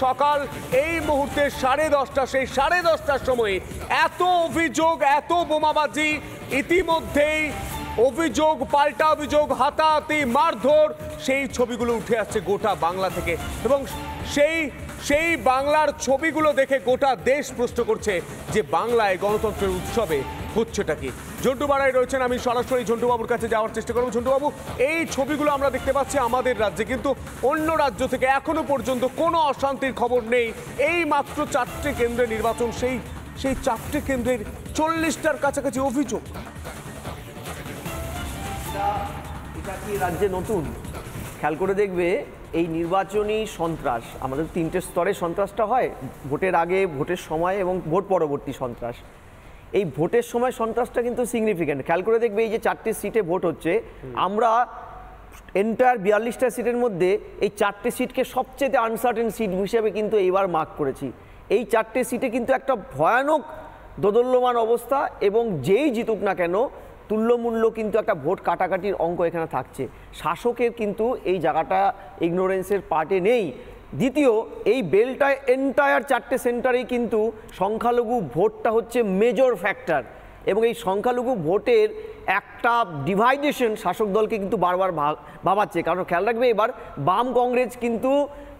সকাল এই মুহূর্তে 10:30 সেই 10:30টার সময় এত অভিযোগ, এত বোমাবাজি, ইতিমধ্যেই অভিযোগ পাল্টা অভিযোগ, হাতাহাতি, মারধর, সেই ছবিগুলো উঠে আসছে গোটা বাংলা থেকে এবং সেই বাংলার ছবিগুলো দেখে গোটা দেশ প্রশ্ন করছে যে বাংলায় গণতন্ত্রের উৎসবে হচ্ছেটা কি। ঝন্টু বাড়াই রয়েছেন, আমি সরাসরি ঝন্টুবাবুর কাছে যাওয়ার চেষ্টা করব। ঝন্টুবাবু, এই ছবিগুলো আমরা দেখতে পাচ্ছি আমাদের রাজ্যে, কিন্তু অন্য রাজ্য থেকে এখনো পর্যন্ত কোনো অশান্তির খবর নেই। এই মাত্র 4টে কেন্দ্রে নির্বাচন, সেই 4টে কেন্দ্রের 40টার কাছাকাছি অভিযোগ। এটা কি রাজ্যে নতুন? খেয়াল করে দেখবে এই নির্বাচনী সন্ত্রাস, আমাদের 3টে স্তরে সন্ত্রাসটা হয়, ভোটের আগে, ভোটের সময় এবং ভোট পরবর্তী সন্ত্রাস। এই ভোটের সময় সন্ত্রাসটা কিন্তু সিগনিফিক্যান্ট। খেয়াল করে দেখবে এই যে 4টে সিটে ভোট হচ্ছে, আমরা এন্টায়ার 42টা সিটের মধ্যে এই 4টে সিটকে সবচেয়ে আনসার্টেন সিট হিসেবে কিন্তু এইবার মার্ক করেছি। এই 4টে সিটে কিন্তু একটা ভয়ানক দোদল্যমান অবস্থা এবং যেই জিতুক না কেন তুল্যমূল্য কিন্তু একটা ভোট কাটাকাটির অঙ্ক এখানে থাকছে। শাসকের কিন্তু এই জায়গাটা ইগনোরেন্সের পার্টে নেই। দ্বিতীয়, এই বেলটায় এন্টায়ার 4টে সেন্টারেই কিন্তু সংখ্যালঘু ভোটটা হচ্ছে মেজর ফ্যাক্টর এবং এই সংখ্যালঘু ভোটের একটা ডিভাইডেশন শাসক দলকে কিন্তু বারবার ভাবাচ্ছে। কারণ খেয়াল রাখবে এবার বাম কংগ্রেস কিন্তু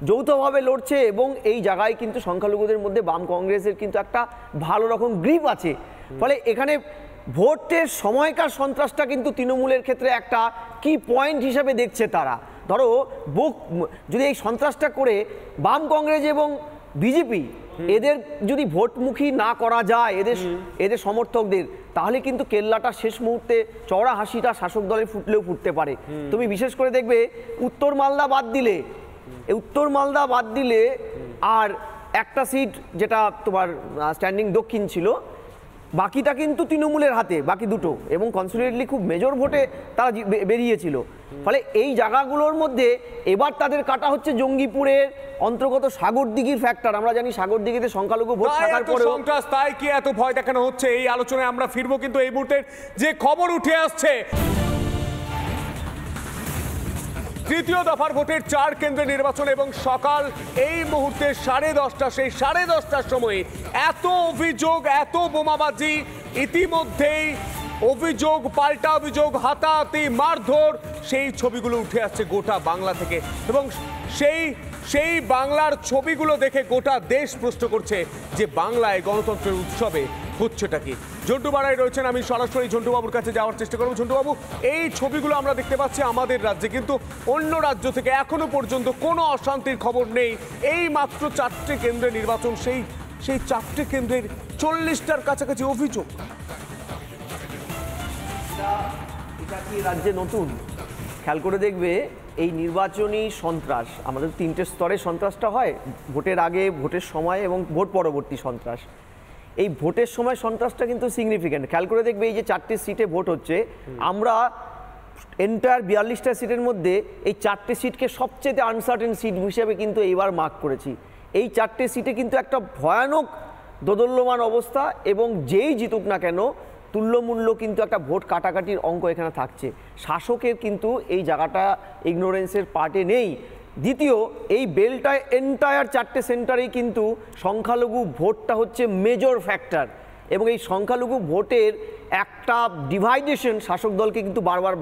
যৌথভাবে লড়ছে এবং এই জায়গায় কিন্তু সংখ্যালঘুদের মধ্যে বাম কংগ্রেসের কিন্তু একটা ভালো রকম গ্রিপ আছে। ফলে এখানে ভোটের সময়কার সন্ত্রাসটা কিন্তু তৃণমূলের ক্ষেত্রে একটা কি পয়েন্ট হিসাবে দেখছে তারা। ধরো যদি এই সন্ত্রাসটা করে বাম কংগ্রেস এবং বিজেপি এদের যদি ভোটমুখী না করা যায় এদের সমর্থকদের, তাহলে কিন্তু কেল্লাটা শেষ মুহূর্তে চওড়া হাসিটা শাসক দলের ফুটলেও ফুটতে পারে। তুমি বিশেষ করে দেখবে উত্তর মালদা বাদ দিলে আর একটা সিট যেটা তোমার স্ট্যান্ডিং দক্ষিণ ছিল, বাকিটা কিন্তু তৃণমূলের হাতে, বাকি দুটো, এবং কনসলিডেটলি খুব মেজর ভোটে তারা বেরিয়েছিল। ফলে এই জায়গাগুলোর মধ্যে এবার তাদের কাটা হচ্ছে জঙ্গিপুরের অন্তর্গত সাগরদিঘির ফ্যাক্টর। আমরা জানি সাগরদিঘিতে সংখ্যালঘু ভোট থাকার পরেও সন্ত্রাস, তাই কি এত ভয় দেখানো হচ্ছে? এই আলোচনায় আমরা ফিরবো, কিন্তু এই মুহূর্তের যে খবর উঠে আসছে, তৃতীয় দফার ভোটের 4 কেন্দ্রে নির্বাচন এবং সকাল এই মুহূর্তে 10:30 সেই 10:30টার সময় এত অভিযোগ, এত বোমাবাজি, ইতিমধ্যেই অভিযোগ পাল্টা অভিযোগ, হাতাহাতি, মারধর, সেই ছবিগুলো উঠে আসছে গোটা বাংলা থেকে এবং সেই বাংলার ছবিগুলো দেখে গোটা দেশ প্রশ্ন করছে যে বাংলায় গণতন্ত্রের উৎসবে হচ্ছেটা কি। ঝন্টু বাড়াই রয়েছেন, আমি সরাসরি ঝন্টুবাবুর কাছে যাওয়ার চেষ্টা করব। ঝন্টুবাবু, এই ছবিগুলো আমরা দেখতে পাচ্ছি আমাদের রাজ্যে, কিন্তু অন্য রাজ্য থেকে এখনো পর্যন্ত কোনো অশান্তির খবর নেই। এই মাত্র 4টে কেন্দ্রে নির্বাচন, সেই 4টে কেন্দ্রের 40টার কাছাকাছি অভিযোগ। এটা কি রাজ্যে নতুন? খেয়াল করে দেখবে এই নির্বাচনী সন্ত্রাস, আমাদের 3টে স্তরে সন্ত্রাসটা হয়, ভোটের আগে, ভোটের সময় এবং ভোট পরবর্তী সন্ত্রাস। এই ভোটের সময় সন্ত্রাসটা কিন্তু সিগনিফিক্যান্ট। খেয়াল করে দেখবে এই যে 4টে সিটে ভোট হচ্ছে, আমরা এন্টায়ার 42টা সিটের মধ্যে এই 4টে সিটকে সবচেয়ে আনসার্টেন সিট হিসেবে কিন্তু এইবার মার্ক করেছি। এই 4টে সিটে কিন্তু একটা ভয়ানক দোদল্যমান অবস্থা এবং যেই জিতুক না কেন তুল্যমূল্য কিন্তু একটা ভোট কাটাকাটির অঙ্ক এখানে থাকছে। শাসকের কিন্তু এই জায়গাটা ইগনোরেন্সের পার্টে নেই। দ্বিতীয়, এই বেলটায় এন্টায়ার 4টে সেন্টারেই কিন্তু সংখ্যালঘু ভোটটা হচ্ছে মেজর ফ্যাক্টর এবং এই সংখ্যালঘু ভোটের একটা ডিভাইডেশন শাসক দলকে কিন্তু বারবার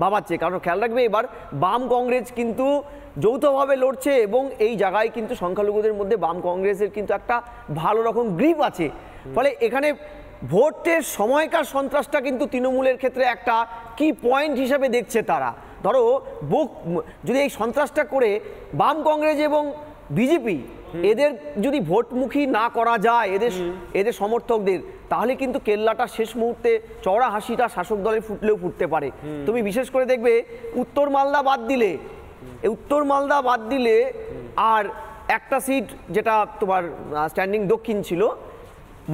ভাবাচ্ছে। কারণ খেয়াল রাখবে এবার বাম কংগ্রেস কিন্তু যৌথভাবে লড়ছে এবং এই জায়গায় কিন্তু সংখ্যালঘুদের মধ্যে বাম কংগ্রেসের কিন্তু একটা ভালো রকম গ্রিপ আছে। ফলে এখানে ভোটের সময়কার সন্ত্রাসটা কিন্তু তৃণমূলের ক্ষেত্রে একটা কি পয়েন্ট হিসাবে দেখছে তারা। ধরো যদি এই সন্ত্রাসটা করে বাম কংগ্রেস এবং বিজেপি এদের যদি ভোটমুখী না করা যায় এদের সমর্থকদের, তাহলে কিন্তু কেল্লাটা শেষ মুহূর্তে চওড়া হাসিটা শাসক দলের ফুটলেও ফুটতে পারে। তুমি বিশেষ করে দেখবে উত্তর মালদা বাদ দিলে আর একটা সিট যেটা তোমার স্ট্যান্ডিং দক্ষিণ ছিল,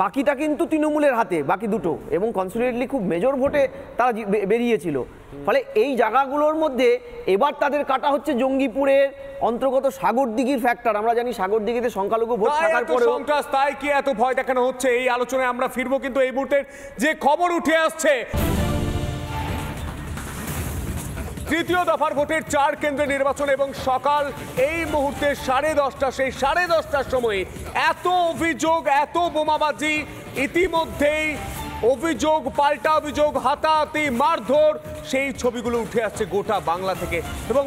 বাকিটা কিন্তু তৃণমূলের হাতে, বাকি দুটো, এবং কনসলিডেটলি খুব মেজর ভোটে তারা বেরিয়েছিল। ফলে এই জায়গাগুলোর মধ্যে এবার তাদের কাটা হচ্ছে জঙ্গিপুরের অন্তর্গত সাগরদিঘির ফ্যাক্টর। আমরা জানি সাগরদিঘিতে সংখ্যালঘু ভোট থাকার পরেও সন্ত্রাস, তাই কি এত ভয় দেখানো হচ্ছে? এই আলোচনায় আমরা ফিরবো, কিন্তু এই মুহূর্তের যে খবর উঠে আসছে, তৃতীয় দফার ভোটের 4 কেন্দ্রে নির্বাচন এবং সকাল এই মুহূর্তে 10:30 সেই 10:30টার সময় এত অভিযোগ এত বোমাবাজি ইতিমধ্যেই অভিযোগ পাল্টা অভিযোগ হাতাহাতি মারধর সেই ছবিগুলো উঠে আসছে গোটা বাংলা থেকে এবং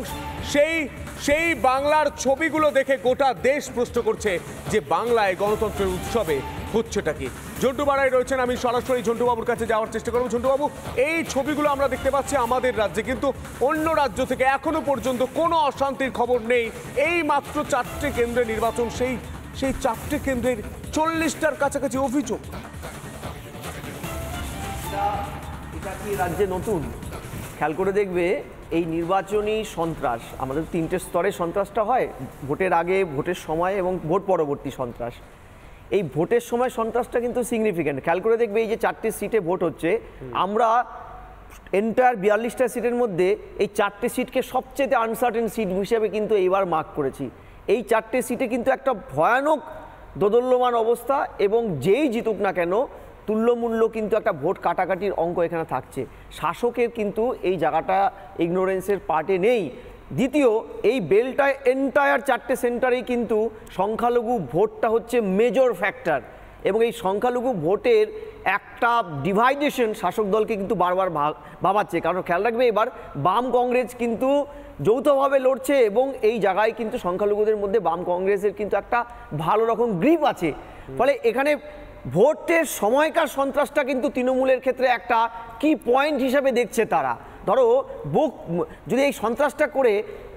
সেই বাংলার ছবিগুলো দেখে গোটা দেশ প্রশ্ন করছে যে বাংলায় গণতন্ত্রের উৎসবে হচ্ছেটা কি। ঝন্টু বাড়াই রয়েছেন, আমি সরাসরি ঝন্টুবাবুর কাছে যাওয়ার চেষ্টা করবো। ঝন্টুবাবু, এই ছবিগুলো আমরা দেখতে পাচ্ছি আমাদের রাজ্যে, কিন্তু অন্য রাজ্য থেকে এখনো পর্যন্ত কোনো অশান্তির খবর নেই। এই মাত্র 4টে কেন্দ্রে নির্বাচন, সেই 4টে কেন্দ্রের 40টার কাছাকাছি অভিযোগ। এটা কি রাজ্যে নতুন? খেয়াল করে দেখবে এই নির্বাচনী সন্ত্রাস, আমাদের 3টে স্তরে সন্ত্রাসটা হয়, ভোটের আগে, ভোটের সময় এবং ভোট পরবর্তী সন্ত্রাস। এই ভোটের সময় সন্ত্রাসটা কিন্তু সিগনিফিক্যান্ট। খেয়াল করে দেখবে এই যে 4টে সিটে ভোট হচ্ছে, আমরা এন্টায়ার 42টা সিটের মধ্যে এই 4টে সিটকে সবচেয়ে আনসার্টেন সিট হিসেবে কিন্তু এইবার মার্ক করেছি। এই 4টে সিটে কিন্তু একটা ভয়ানক দোদল্যমান অবস্থা এবং যেই জিতুক না কেন তুল্যমূল্য কিন্তু একটা ভোট কাটাকাটির অঙ্ক এখানে থাকছে। শাসকের কিন্তু এই জায়গাটা ইগনোরেন্সের পার্টে নেই। দ্বিতীয়, এই বেলটায় এন্টায়ার 4টে সেন্টারেই কিন্তু সংখ্যালঘু ভোটটা হচ্ছে মেজর ফ্যাক্টর এবং এই সংখ্যালঘু ভোটের একটা ডিভাইডেশন শাসক দলকে কিন্তু বারবার ভাবাচ্ছে। কারণ খেয়াল রাখবে এবার বাম কংগ্রেস কিন্তু যৌথভাবে লড়ছে এবং এই জায়গায় কিন্তু সংখ্যালঘুদের মধ্যে বাম কংগ্রেসের কিন্তু একটা ভালো রকম গ্রিপ আছে। ফলে এখানে ভোটের সময়কার সন্ত্রাসটা কিন্তু তৃণমূলের ক্ষেত্রে একটা কি পয়েন্ট হিসাবে দেখছে তারা। ধরো যদি এই সন্ত্রাসটা করে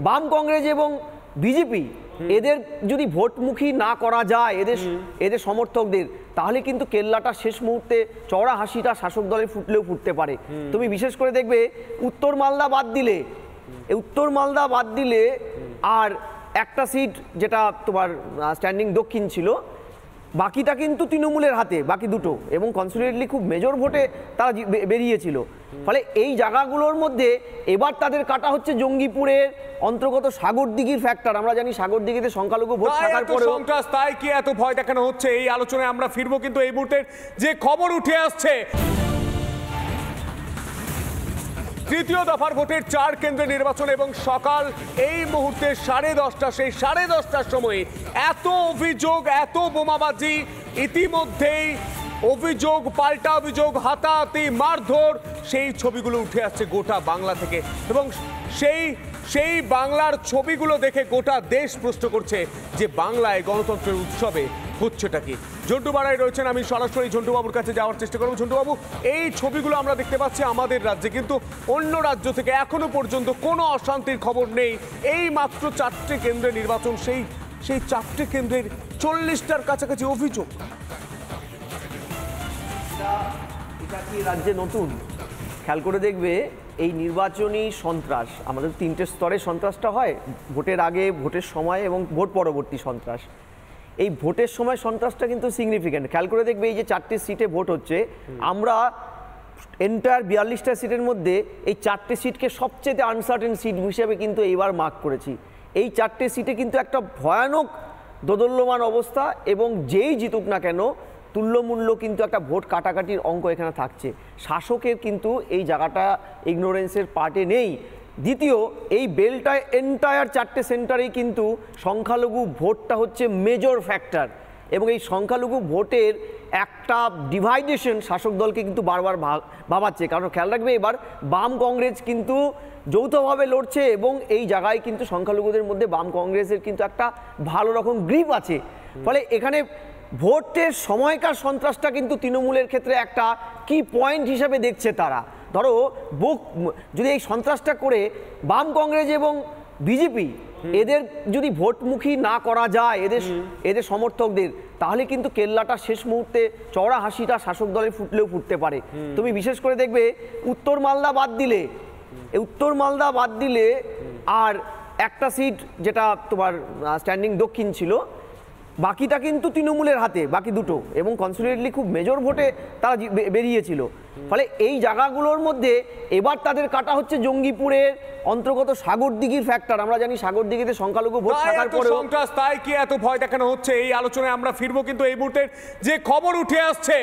বাম কংগ্রেস এবং বিজেপি এদের যদি ভোটমুখী না করা যায় এদের সমর্থকদের, তাহলে কিন্তু কেল্লাটা শেষ মুহূর্তে চওড়া হাসিটা শাসক দলের ফুটলেও ফুটতে পারে। তুমি বিশেষ করে দেখবে উত্তর মালদা বাদ দিলে আর একটা সিট যেটা তোমার স্ট্যান্ডিং দক্ষিণ ছিল, বাকিটা কিন্তু তৃণমূলের হাতে, বাকি দুটো, এবং কনসিডারেটলি খুব মেজর ভোটে তারা বেরিয়েছিল। ফলে এই জায়গাগুলোর মধ্যে এবার তাদের কাটা হচ্ছে জঙ্গিপুরের অন্তর্গত সাগরদিঘির ফ্যাক্টর। আমরা জানি সাগরদিঘিতে সংখ্যালঘু ভোট থাকার পরেও সন্ত্রাস, তাই কি এত ভয় দেখানো হচ্ছে? এই আলোচনায় আমরা ফিরবো, কিন্তু এই মুহূর্তের যে খবর উঠে আসছে, তৃতীয় দফার ভোটের 4 কেন্দ্রে নির্বাচন এবং সকাল এই মুহূর্তে 10:30 সেই 10:30টার সময় এত অভিযোগ এত বোমাবাজি ইতিমধ্যেই অভিযোগ পাল্টা অভিযোগ হাতাহাতি মারধর সেই ছবিগুলো উঠে আসছে গোটা বাংলা থেকে এবং সেই বাংলার ছবিগুলো দেখে গোটা দেশ প্রশ্ন করছে যে বাংলায় গণতন্ত্রের উৎসবে হচ্ছেটা কি। ঝন্টু বাড়াই রয়েছেন, আমি সরাসরি ঝন্টুবাবুর কাছে যাওয়ার চেষ্টা করবো। ঝন্টুবাবু, এই ছবিগুলো আমরা দেখতে পাচ্ছি আমাদের রাজ্যে, কিন্তু অন্য রাজ্য থেকে এখনো পর্যন্ত কোনো অশান্তির খবর নেই। এই মাত্র 4টে কেন্দ্রে নির্বাচন, সেই 4টে কেন্দ্রের 40টার কাছাকাছি অভিযোগ। এটা কি রাজ্যে নতুন? খেয়াল করে দেখবে এই নির্বাচনী সন্ত্রাস, আমাদের 3টে স্তরে সন্ত্রাসটা হয়, ভোটের আগে, ভোটের সময় এবং ভোট পরবর্তী সন্ত্রাস। এই ভোটের সময় সন্ত্রাসটা কিন্তু সিগনিফিক্যান্ট। খেয়াল করে দেখবে এই যে 4টে সিটে ভোট হচ্ছে, আমরা এন্টায়ার 42টা সিটের মধ্যে এই 4টে সিটকে সবচেয়ে আনসার্টেন সিট হিসেবে কিন্তু এইবার মার্ক করেছি। এই 4টে সিটে কিন্তু একটা ভয়ানক দোদল্যমান অবস্থা এবং যেই জিতুক না কেন তুল্যমূল্য কিন্তু একটা ভোট কাটাকাটির অঙ্ক এখানে থাকছে। শাসকের কিন্তু এই জায়গাটা ইগনোরেন্সের পার্টে নেই। দ্বিতীয়, এই বেলটায় এন্টায়ার 4টে সেন্টারেই কিন্তু সংখ্যালঘু ভোটটা হচ্ছে মেজর ফ্যাক্টর এবং এই সংখ্যালঘু ভোটের একটা ডিভাইডেশন শাসক দলকে কিন্তু বারবার ভাবাচ্ছে। কারণ খেয়াল রাখবে এবার বাম কংগ্রেস কিন্তু যৌথভাবে লড়ছে এবং এই জায়গায় কিন্তু সংখ্যালঘুদের মধ্যে বাম কংগ্রেসের কিন্তু একটা ভালো রকম গ্রিপ আছে। ফলে এখানে ভোটের সময়কার সন্ত্রাসটা কিন্তু তৃণমূলের ক্ষেত্রে একটা কি পয়েন্ট হিসাবে দেখছে তারা। ধরো যদি এই সন্ত্রাসটা করে বাম কংগ্রেস এবং বিজেপি এদের যদি ভোটমুখী না করা যায় এদের সমর্থকদের, তাহলে কিন্তু কেল্লাটা শেষ মুহূর্তে চওড়া হাসিটা শাসক দলের ফুটলেও ফুটতে পারে। তুমি বিশেষ করে দেখবে উত্তর মালদা বাদ দিলে আর একটা সিট যেটা তোমার স্ট্যান্ডিং দক্ষিণ ছিল, বাকিটা কিন্তু তৃণমূলের হাতে, বাকি দুটো, এবং কনসিডারেটলি খুব মেজর ভোটে তারা বেরিয়েছিল। ফলে এই জায়গাগুলোর মধ্যে এবার তাদের কাটা হচ্ছে জঙ্গিপুরের অন্তর্গত সাগরদিঘির ফ্যাক্টর। আমরা জানি সাগরদিঘিতে সংখ্যালঘু ভোট থাকার পরেও সন্ত্রাস, তাই কি এত ভয় দেখানো হচ্ছে? এই আলোচনায় আমরা ফিরবো, কিন্তু এই মুহূর্তের যে খবর উঠে আসছে,